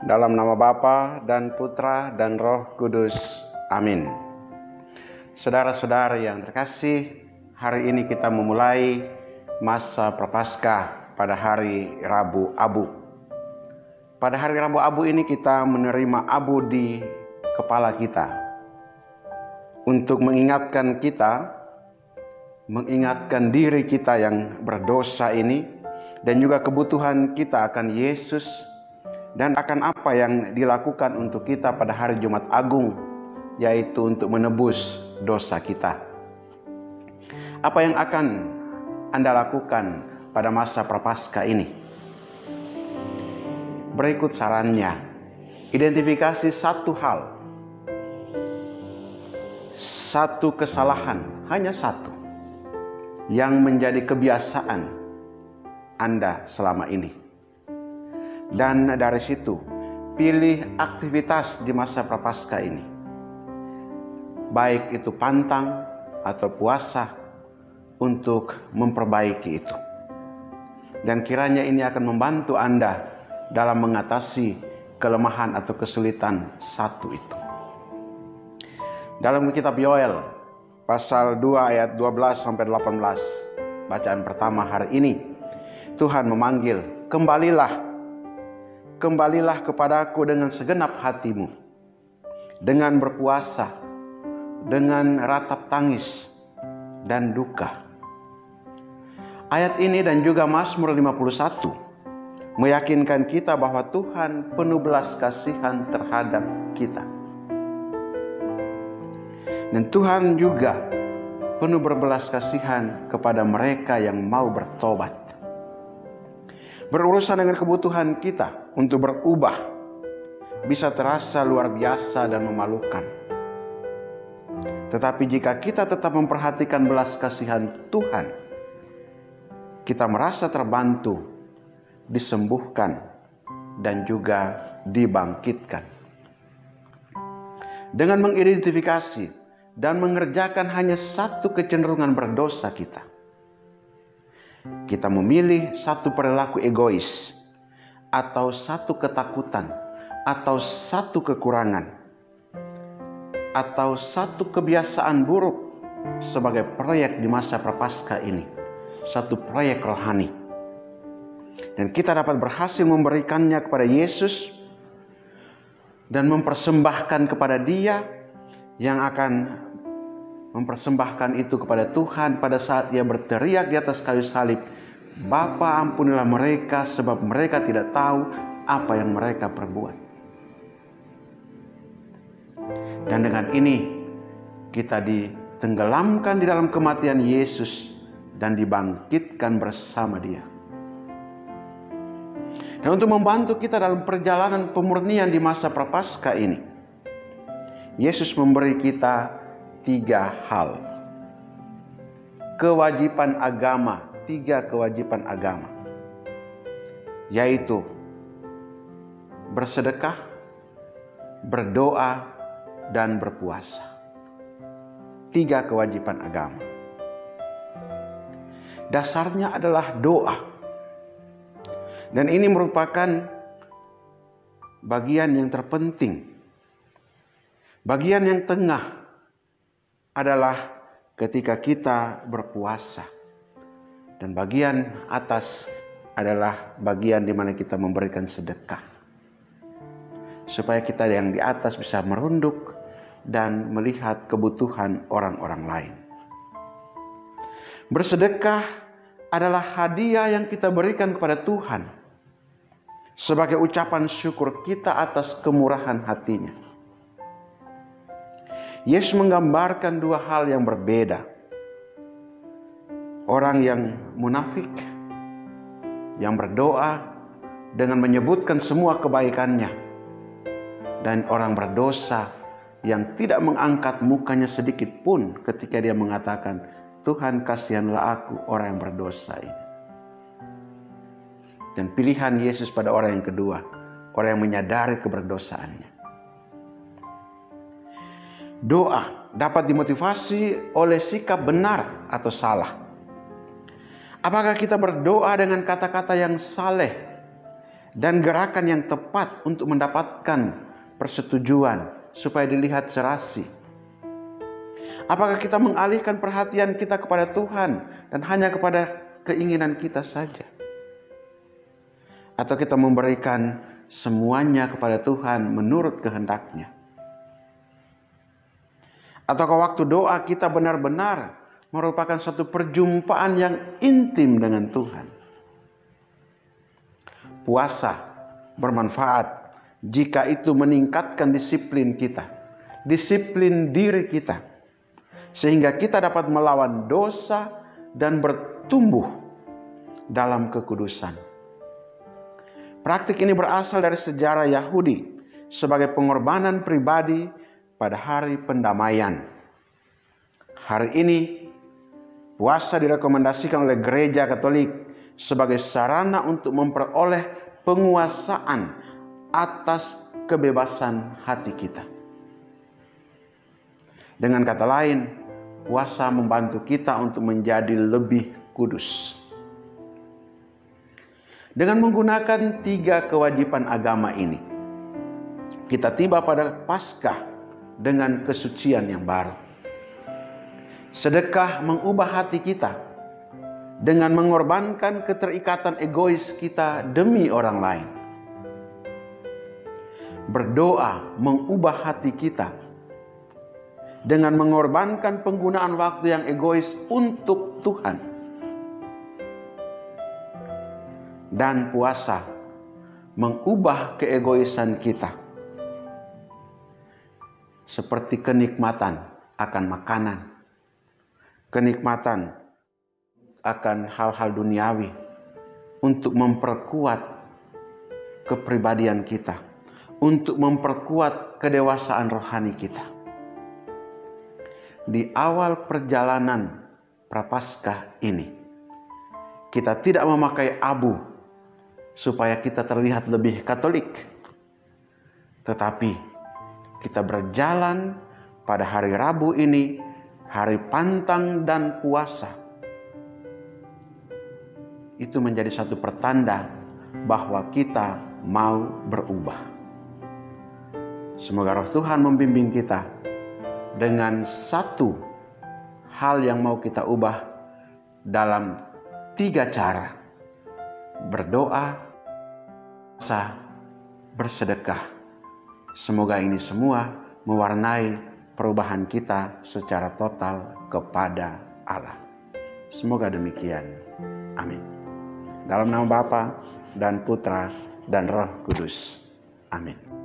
Dalam nama Bapa dan Putra dan Roh Kudus. Amin. Saudara-saudara yang terkasih, hari ini kita memulai masa Prapaskah pada hari Rabu Abu. Pada hari Rabu Abu ini kita menerima abu di kepala kita untuk mengingatkan diri kita yang berdosa ini, dan juga kebutuhan kita akan Yesus dan akan apa yang dilakukan untuk kita pada hari Jumat Agung, yaitu untuk menebus dosa kita. Apa yang akan Anda lakukan pada masa Prapaskah ini? Berikut sarannya. Identifikasi satu hal, satu kesalahan, hanya satu, yang menjadi kebiasaan Anda selama ini. Dan dari situ, pilih aktivitas di masa Prapaskah ini. Baik itu pantang atau puasa, untuk memperbaiki itu. Dan kiranya ini akan membantu Anda dalam mengatasi kelemahan atau kesulitan satu itu. Dalam kitab Yoel, pasal 2 ayat 12-18, bacaan pertama hari ini, Tuhan memanggil, Kembalilah kepadaku dengan segenap hatimu, dengan berpuasa, dengan ratap tangis dan duka. Ayat ini dan juga Mazmur 51 meyakinkan kita bahwa Tuhan penuh belas kasihan terhadap kita. Dan Tuhan juga penuh berbelas kasihan kepada mereka yang mau bertobat. Berurusan dengan kebutuhan kita untuk berubah bisa terasa luar biasa dan memalukan. Tetapi jika kita tetap memperhatikan belas kasihan Tuhan, kita merasa terbantu, disembuhkan, dan juga dibangkitkan. Dengan mengidentifikasi dan mengerjakan hanya satu kecenderungan berdosa kita memilih satu perilaku egois, atau satu ketakutan, atau satu kekurangan, atau satu kebiasaan buruk sebagai proyek di masa Prapaskah ini, satu proyek rohani. Dan kita dapat berhasil memberikannya kepada Yesus dan mempersembahkan kepada Dia yang akan mempersembahkan itu kepada Tuhan pada saat Ia berteriak di atas kayu salib, Bapa, ampunilah mereka sebab mereka tidak tahu apa yang mereka perbuat. Dan dengan ini kita ditenggelamkan di dalam kematian Yesus dan dibangkitkan bersama Dia. Dan untuk membantu kita dalam perjalanan pemurnian di masa Prapaskah ini, Yesus memberi kita 3 hal. 3 kewajiban agama, yaitu bersedekah, berdoa, dan berpuasa. 3 kewajiban agama. Dasarnya adalah doa. Dan ini merupakan bagian yang terpenting. Bagian yang tengah adalah ketika kita berpuasa. Dan bagian atas adalah bagian di mana kita memberikan sedekah. Supaya kita yang di atas bisa merunduk dan melihat kebutuhan orang-orang lain. Bersedekah adalah hadiah yang kita berikan kepada Tuhan sebagai ucapan syukur kita atas kemurahan hati-Nya. Yesus menggambarkan 2 hal yang berbeda. Orang yang munafik, yang berdoa dengan menyebutkan semua kebaikannya, dan orang berdosa yang tidak mengangkat mukanya sedikit pun ketika dia mengatakan, Tuhan kasihanlah aku orang yang berdosa ini. Dan pilihan Yesus pada orang yang kedua, orang yang menyadari keberdosaannya. Doa dapat dimotivasi oleh sikap benar atau salah. Apakah kita berdoa dengan kata-kata yang saleh dan gerakan yang tepat untuk mendapatkan persetujuan supaya dilihat serasi? Apakah kita mengalihkan perhatian kita kepada Tuhan dan hanya kepada keinginan kita saja? Atau kita memberikan semuanya kepada Tuhan menurut kehendak-Nya? Ataukah waktu doa kita benar-benar merupakan satu perjumpaan yang intim dengan Tuhan? Puasa bermanfaat jika itu meningkatkan disiplin kita, disiplin diri kita, sehingga kita dapat melawan dosa dan bertumbuh dalam kekudusan. Praktik ini berasal dari sejarah Yahudi sebagai pengorbanan pribadi pada hari pendamaian. Hari ini, puasa direkomendasikan oleh Gereja Katolik sebagai sarana untuk memperoleh penguasaan atas kebebasan hati kita. Dengan kata lain, puasa membantu kita untuk menjadi lebih kudus. Dengan menggunakan 3 kewajiban agama ini, kita tiba pada Paskah dengan kesucian yang baru. Sedekah mengubah hati kita dengan mengorbankan keterikatan egois kita demi orang lain. Berdoa mengubah hati kita dengan mengorbankan penggunaan waktu yang egois untuk Tuhan. Dan puasa mengubah keegoisan kita seperti kenikmatan akan makanan, kenikmatan akan hal-hal duniawi untuk memperkuat kepribadian kita, untuk memperkuat kedewasaan rohani kita. Di awal perjalanan Prapaskah ini, kita tidak memakai abu supaya kita terlihat lebih Katolik, tetapi kita berjalan pada hari Rabu ini, hari pantang dan puasa. Itu menjadi satu pertanda bahwa kita mau berubah. Semoga Roh Tuhan membimbing kita dengan satu hal yang mau kita ubah dalam 3 cara: berdoa, puasa, bersedekah. Semoga ini semua mewarnai perubahan kita secara total kepada Allah. Semoga demikian. Amin. Dalam nama Bapa dan Putra dan Roh Kudus. Amin.